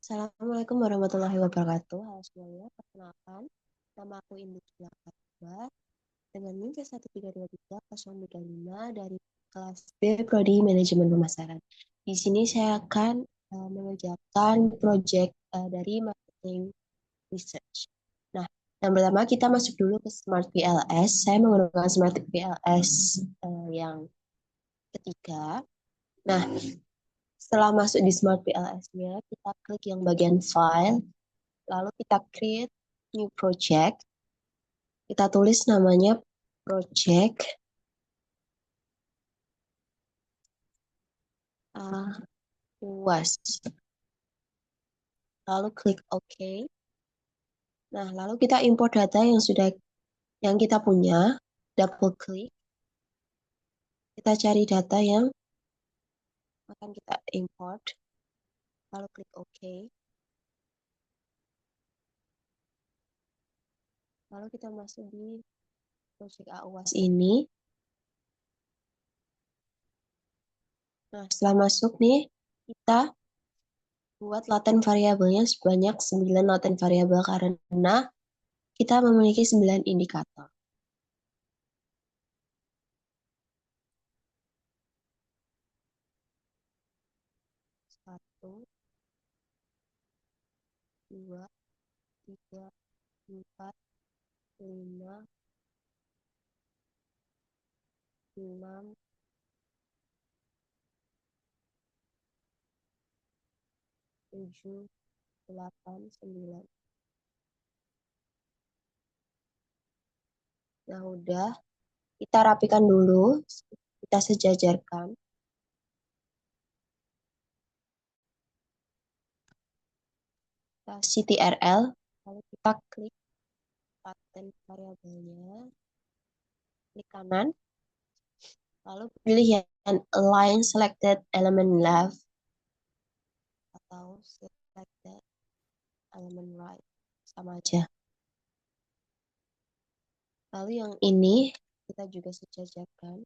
Assalamualaikum warahmatullahi wabarakatuh. Halo semuanya, perkenalkan. Nama aku Indra Akbar dengan NIM C1323035 dari kelas B Prodi Manajemen Pemasaran. Di sini saya akan mengerjakan proyek dari marketing research. Nah, yang pertama kita masuk dulu ke Smart PLS. Saya menggunakan Smart PLS yang ketiga. Nah, setelah masuk di Smart PLS-nya, kita klik yang bagian File. Lalu kita create new project. Kita tulis namanya project UAS. Lalu klik OK. Nah, lalu kita import data yang kita punya. Double klik. Kita cari data yang akan kita import. Lalu klik OK. Lalu kita masuk di project AUAS ini. Nah, setelah masuk nih, kita buat laten variabelnya sebanyak 9 laten variabel karena kita memiliki 9 indikator. Satu, dua, tiga, empat, lima, enam, tujuh, delapan, sembilan. Nah, udah. Kita rapikan dulu. Kita sejajarkan. Kita CTRL. Lalu kita klik paten variabelnya. Klik kanan. Lalu pilih yang align selected element left atau selected element right. Sama aja. Lalu yang ini kita juga sejajarkan.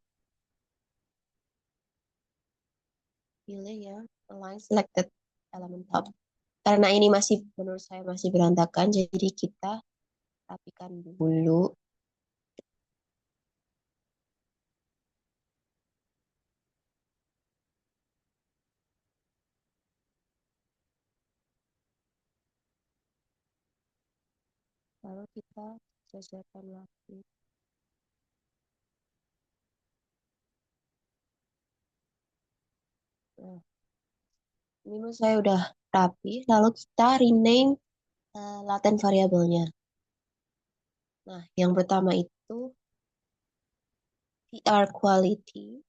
Pilih yang align selected element top. Karena ini menurut saya masih berantakan, jadi kita rapikan dulu. Lalu kita sesuaikan lagi. Nah, ini menurut saya udah rapi. Lalu kita rename laten variabelnya. Nah, yang pertama itu PR quality.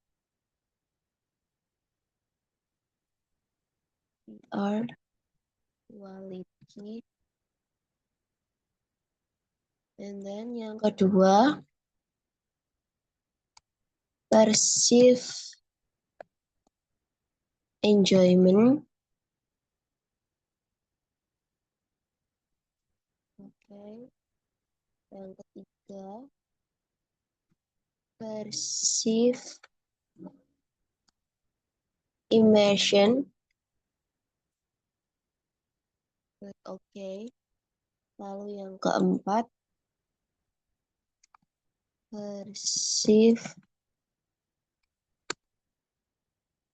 PR quality. And then yang kedua, perceive enjoyment. Oke. Yang ketiga, perceive immersion. Klik OK. Lalu yang keempat, perceive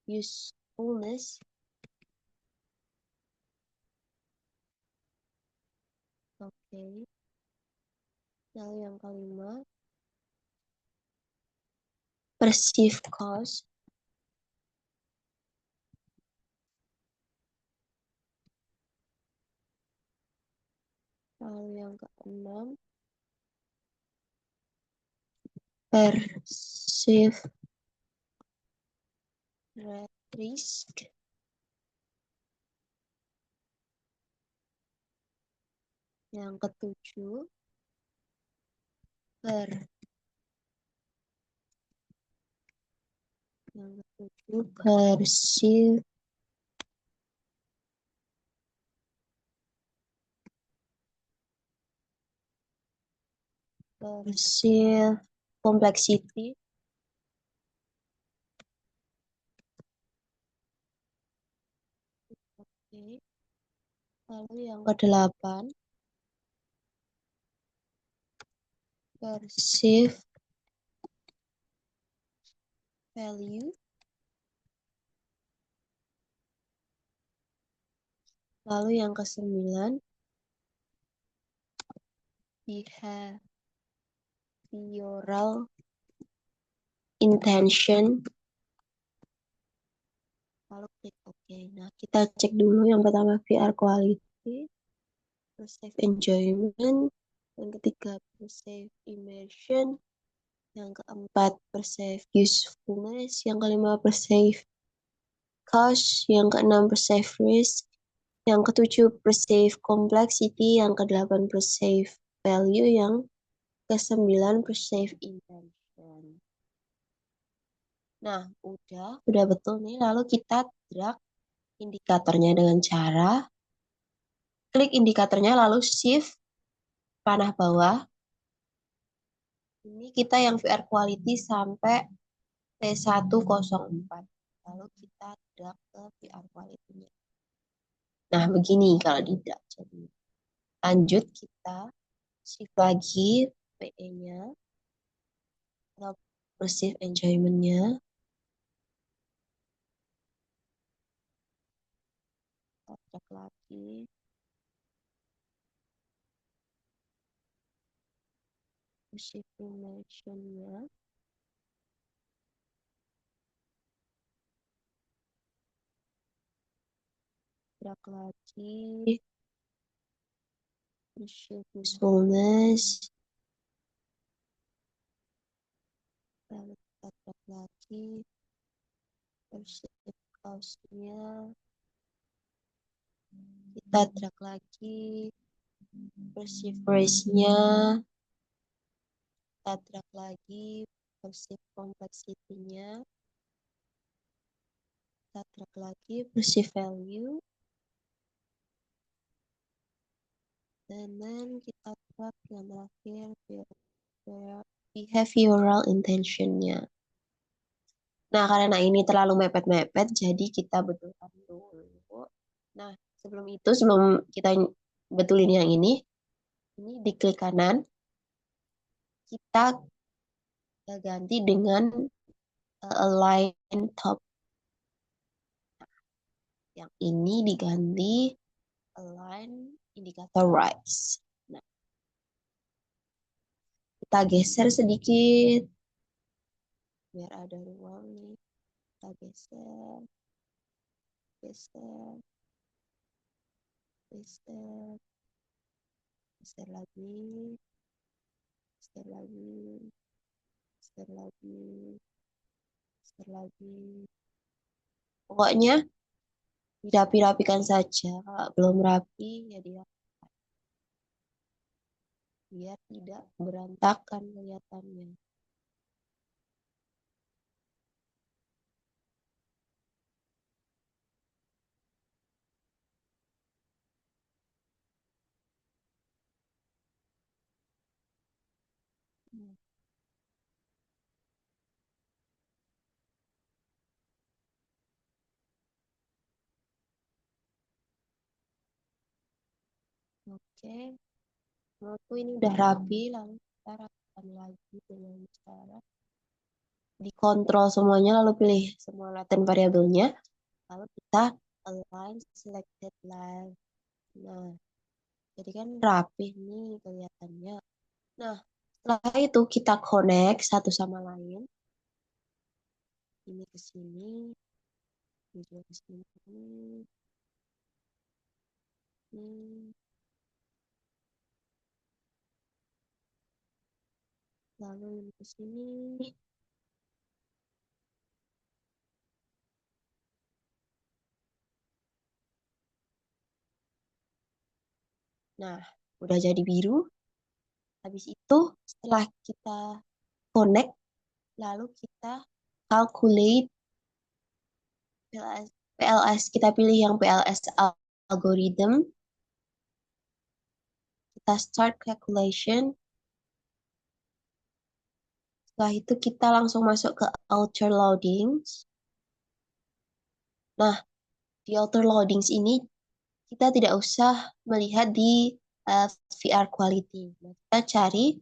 usefulness. Oke. Lalu yang kelima, perceive cost. Lalu yang keenam, perceive risk. Yang ketujuh, perceive complexity. Oke. Lalu yang kedelapan, perceived value. Lalu yang kesembilan, behavioral intention. Lalu klik OK. Nah, kita cek dulu yang pertama VR quality, perceived enjoyment, yang ketiga perceived immersion, yang keempat perceived usefulness, yang kelima perceived cost, yang keenam perceived risk, yang ketujuh perceived complexity, yang kedelapan perceived value, yang kesembilan perceived intention. Nah, udah betul nih. Lalu kita drag indikatornya dengan cara klik indikatornya lalu shift panah bawah. Ini kita yang VR quality sampai P104. Lalu kita drag ke VR quality-nya. Nah, begini kalau tidak. Jadi, lanjut kita shift lagi PE-nya, lalu perceive enjoyment-nya, kita drag lagi, perceive immersion-nya, drag lagi, perceive usefulness, lalu kita drag lagi, perceive cost-nya, kita drag lagi, perceive risk-nya, kita drag lagi, perceive complexity-nya, kita drag lagi, perceive value, dan kita drag yang terakhir, behavioral intention-nya. Nah, karena ini terlalu mepet-mepet, jadi kita betulkan dulu. Nah, sebelum kita betulin yang ini diklik kanan, kita ganti dengan align top. Yang ini diganti align indikator rise. Nah, kita geser sedikit biar ada ruang nih. Kita geser, geser, geser, geser lagi, geser lagi, geser lagi, geser lagi. Pokoknya dirapi-rapikan saja. Kalau belum rapi, ya dia biar tidak berantakan kelihatannya. Oke, menurutku ini udah rapi, lalu kita rapikan lagi dengan cara dikontrol semuanya, lalu pilih semua latent variabelnya, lalu kita align selected line. Nah, jadi kan rapi nih kelihatannya. Nah, setelah itu kita connect satu sama lain. Ini ke sini, ini juga ke sini. Ini. Lalu ini ke sini. Nah, udah jadi biru. Habis itu, setelah kita connect, lalu kita calculate PLS. Kita pilih yang PLS algorithm. Kita start calculation. Setelah itu kita langsung masuk ke outer loadings. Nah, di outer loadings ini kita tidak usah melihat di VR quality. Nah, kita cari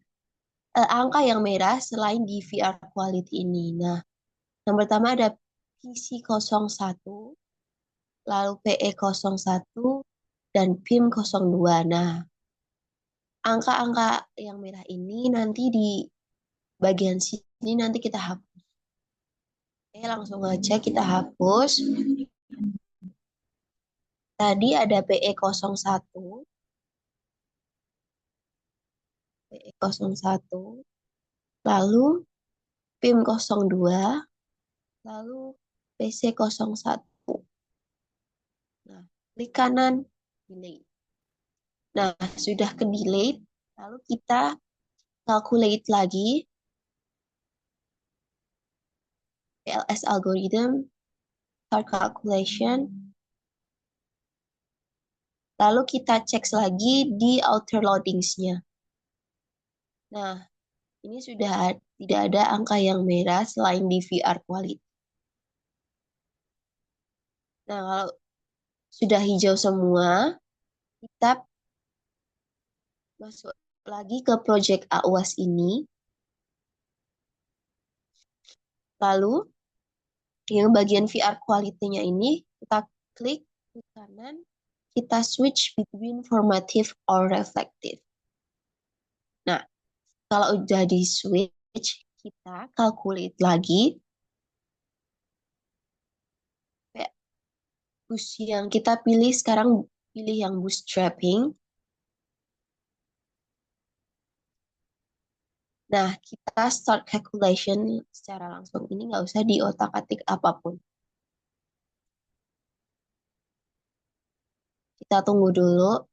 angka yang merah selain di VR quality ini. Nah, yang pertama ada PC01, lalu PE01, dan PIM02. Nah, angka-angka yang merah ini nanti di bagian sini nanti kita hapus. Oke, langsung aja kita hapus. Tadi ada PE01, PE01, lalu PIM02, lalu PC01. Nah, klik kanan, delete. Nah, sudah ke delete, lalu kita calculate lagi PLS algorithm, start calculation, lalu kita cek lagi di outer loadings-nya. Nah, ini sudah tidak ada angka yang merah selain di VR quality. Nah, kalau sudah hijau semua, kita masuk lagi ke project AUAS ini. Lalu, yang bagian VR quality-nya ini, kita klik ke kanan, kita switch between formative or reflective. Nah, kalau udah di switch, kita calculate lagi bus yang kita pilih sekarang, pilih yang bootstrapping. Nah, kita start calculation secara langsung. Ini nggak usah di otak-atik apapun. Kita tunggu dulu.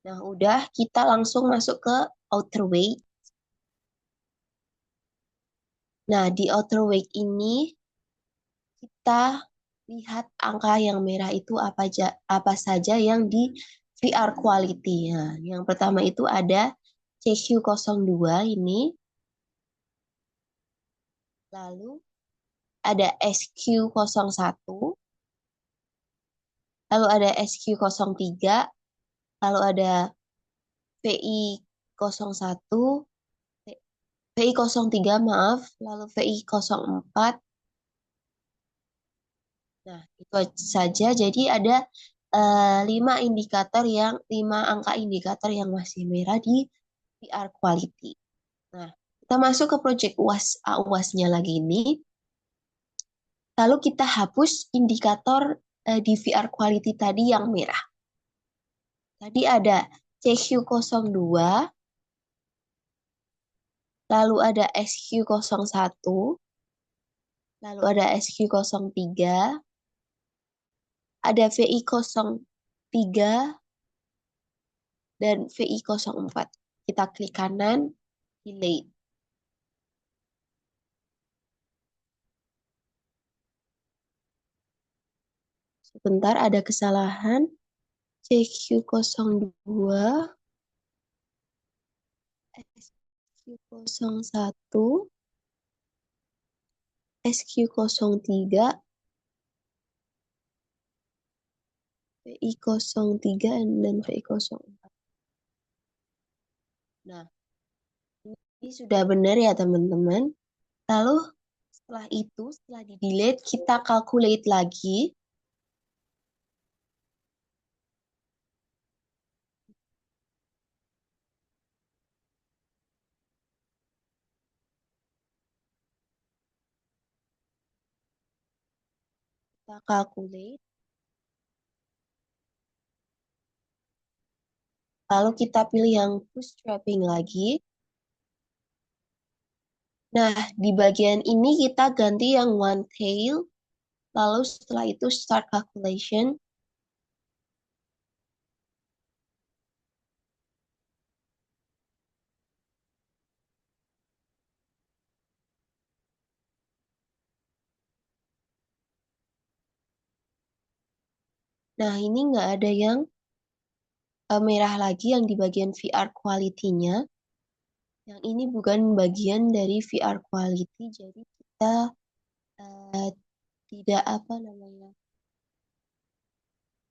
Nah, udah kita langsung masuk ke outer weight. Nah, di outer weight ini kita lihat angka yang merah itu apa saja yang di VR quality. Nah, yang pertama itu ada CQ02 ini, lalu ada SQ01, lalu ada SQ03, lalu ada VI01, VI03 maaf, lalu VI04. Nah, itu saja. Jadi ada 5 angka indikator yang masih merah di VR quality. Nah, kita masuk ke project UAS AUAS-nya lagi ini. Lalu kita hapus indikator di VR quality tadi yang merah. Tadi ada CQ02, lalu ada SQ01, lalu ada SQ03, ada VI03, dan VI04. Kita klik kanan, delete. Sebentar, ada kesalahan. CQ02, SQ01, SQ03, VI03, dan VI04. Nah, ini sudah benar ya teman-teman. Lalu setelah itu, setelah di-delete, kita calculate lagi. Kita calculate. Lalu kita pilih yang bootstrapping lagi. Nah, di bagian ini kita ganti yang one tail. Lalu setelah itu start calculation. Nah, ini nggak ada yang merah lagi yang di bagian VR quality-nya. Yang ini bukan bagian dari VR quality, jadi kita eh, tidak apa namanya,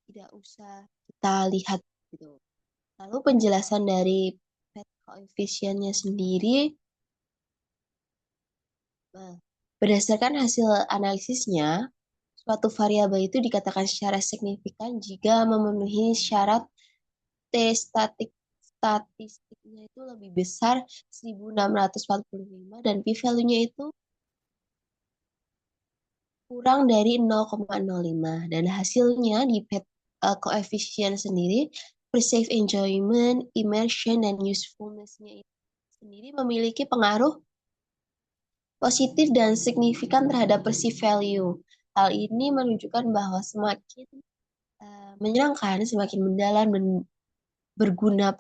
tidak usah kita lihat gitu. Lalu penjelasan dari pet koefisiennya sendiri, nah, berdasarkan hasil analisisnya, suatu variabel itu dikatakan secara signifikan jika memenuhi syarat T statistiknya itu lebih besar 1645 dan p-value-nya itu kurang dari 0,05 dan hasilnya di pet koefisien sendiri perceived enjoyment, immersion dan usefulness-nya itu sendiri memiliki pengaruh positif dan signifikan terhadap perceived value. Hal ini menunjukkan bahwa semakin menyenangkan, semakin mendalam dan berguna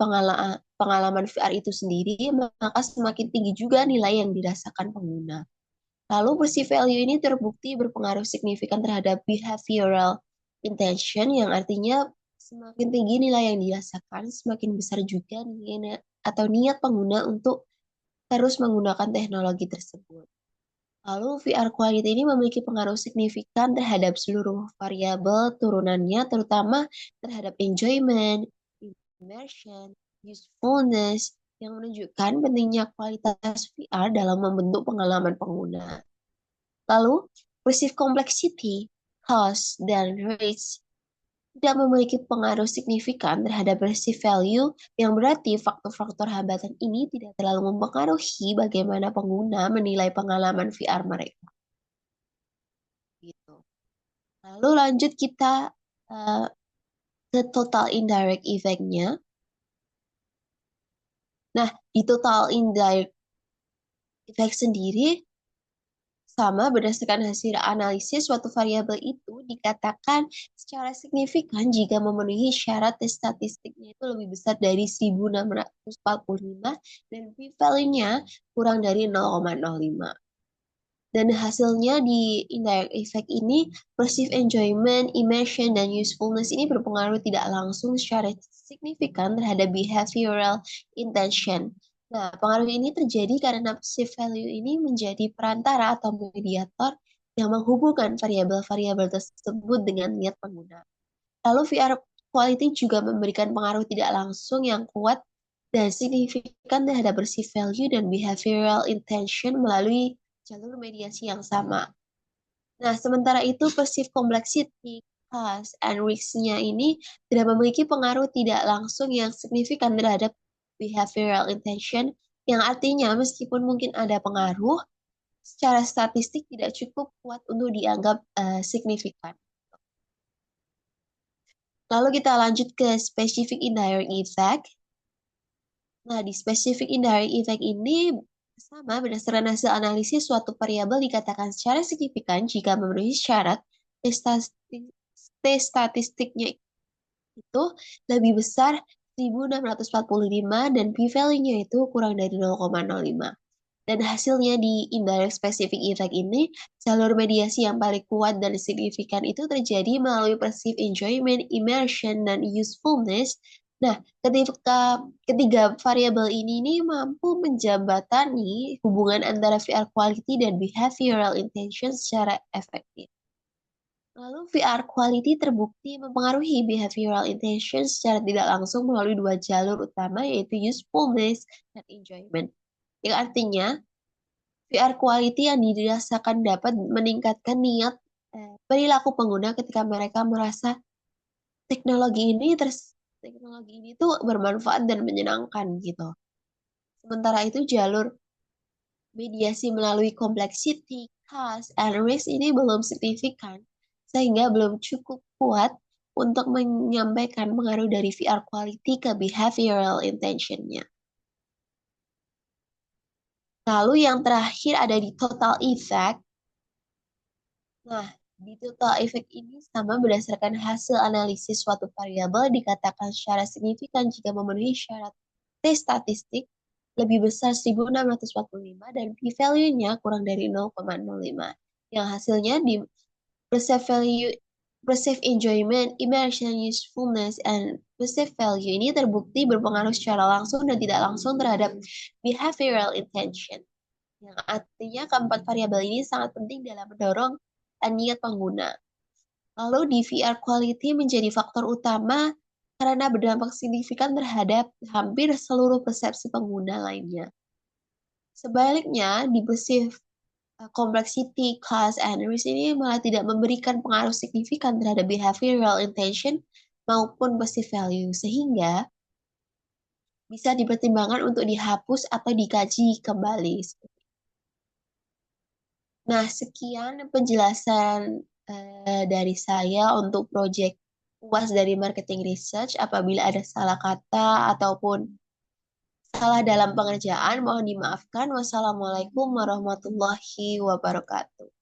pengalaman VR itu sendiri, maka semakin tinggi juga nilai yang dirasakan pengguna. Lalu perceived value ini terbukti berpengaruh signifikan terhadap behavioral intention, yang artinya semakin tinggi nilai yang dirasakan, semakin besar juga atau niat pengguna untuk terus menggunakan teknologi tersebut. Lalu VR quality ini memiliki pengaruh signifikan terhadap seluruh variabel turunannya, terutama terhadap enjoyment, immersion, usefulness, yang menunjukkan pentingnya kualitas VR dalam membentuk pengalaman pengguna. Lalu, perceived complexity, cost, dan risk tidak memiliki pengaruh signifikan terhadap perceived value, yang berarti faktor-faktor hambatan ini tidak terlalu mempengaruhi bagaimana pengguna menilai pengalaman VR mereka. Gitu. Lalu lanjut kita uh, ke total indirect effect-nya. Nah, di total indirect effect sendiri sama berdasarkan hasil analisis suatu variabel itu dikatakan secara signifikan jika memenuhi syarat tes statistiknya itu lebih besar dari 1645 dan p-value-nya kurang dari 0,05. Dan hasilnya di indirect effect ini, perceived enjoyment, immersion, dan usefulness ini berpengaruh tidak langsung secara signifikan terhadap behavioral intention. Nah, pengaruh ini terjadi karena perceived value ini menjadi perantara atau mediator yang menghubungkan variabel-variabel tersebut dengan niat pengguna. Lalu VR quality juga memberikan pengaruh tidak langsung yang kuat dan signifikan terhadap perceived value dan behavioral intention melalui jalur mediasi yang sama. Nah, sementara itu perceived complexity, cost, and risk-nya ini tidak memiliki pengaruh tidak langsung yang signifikan terhadap behavioral intention, yang artinya meskipun mungkin ada pengaruh, secara statistik tidak cukup kuat untuk dianggap signifikan. Lalu kita lanjut ke specific indirect effect. Nah, di specific indirect effect ini sama berdasarkan hasil analisis suatu variabel dikatakan secara signifikan jika memenuhi syarat T statistiknya itu lebih besar 1645 dan p-value-nya itu kurang dari 0,05. Dan hasilnya di indirect specific effect ini, jalur mediasi yang paling kuat dan signifikan itu terjadi melalui perceived enjoyment, immersion, dan usefulness. Nah, ketiga variabel ini mampu menjembatani hubungan antara VR quality dan behavioral intention secara efektif. Lalu VR quality terbukti mempengaruhi behavioral intention secara tidak langsung melalui dua jalur utama, yaitu usefulness dan enjoyment. Yang artinya VR quality yang dirasakan dapat meningkatkan niat perilaku pengguna ketika mereka merasa teknologi ini teknologi ini tuh bermanfaat dan menyenangkan gitu. Sementara itu jalur mediasi melalui complexity, cost, and risk ini belum signifikan sehingga belum cukup kuat untuk menyampaikan pengaruh dari VR quality ke behavioral intention-nya. Lalu yang terakhir ada di total effect. Nah, di total effect ini sama berdasarkan hasil analisis suatu variabel dikatakan secara signifikan jika memenuhi syarat T statistik lebih besar 1645 dan p-value-nya kurang dari 0,05. Yang hasilnya di perceived value, perceived enjoyment, immersion, usefulness, and Perceived value ini terbukti berpengaruh secara langsung dan tidak langsung terhadap behavioral intention. Yang artinya keempat variabel ini sangat penting dalam mendorong niat pengguna. Lalu DVR quality menjadi faktor utama karena berdampak signifikan terhadap hampir seluruh persepsi pengguna lainnya. Sebaliknya, di perceived complexity, cost, and risk ini malah tidak memberikan pengaruh signifikan terhadap behavioral intention maupun perceived value, sehingga bisa dipertimbangkan untuk dihapus atau dikaji kembali. Nah, sekian penjelasan dari saya untuk proyek UAS dari marketing research. Apabila ada salah kata ataupun salah dalam pengerjaan, mohon dimaafkan. Wassalamualaikum warahmatullahi wabarakatuh.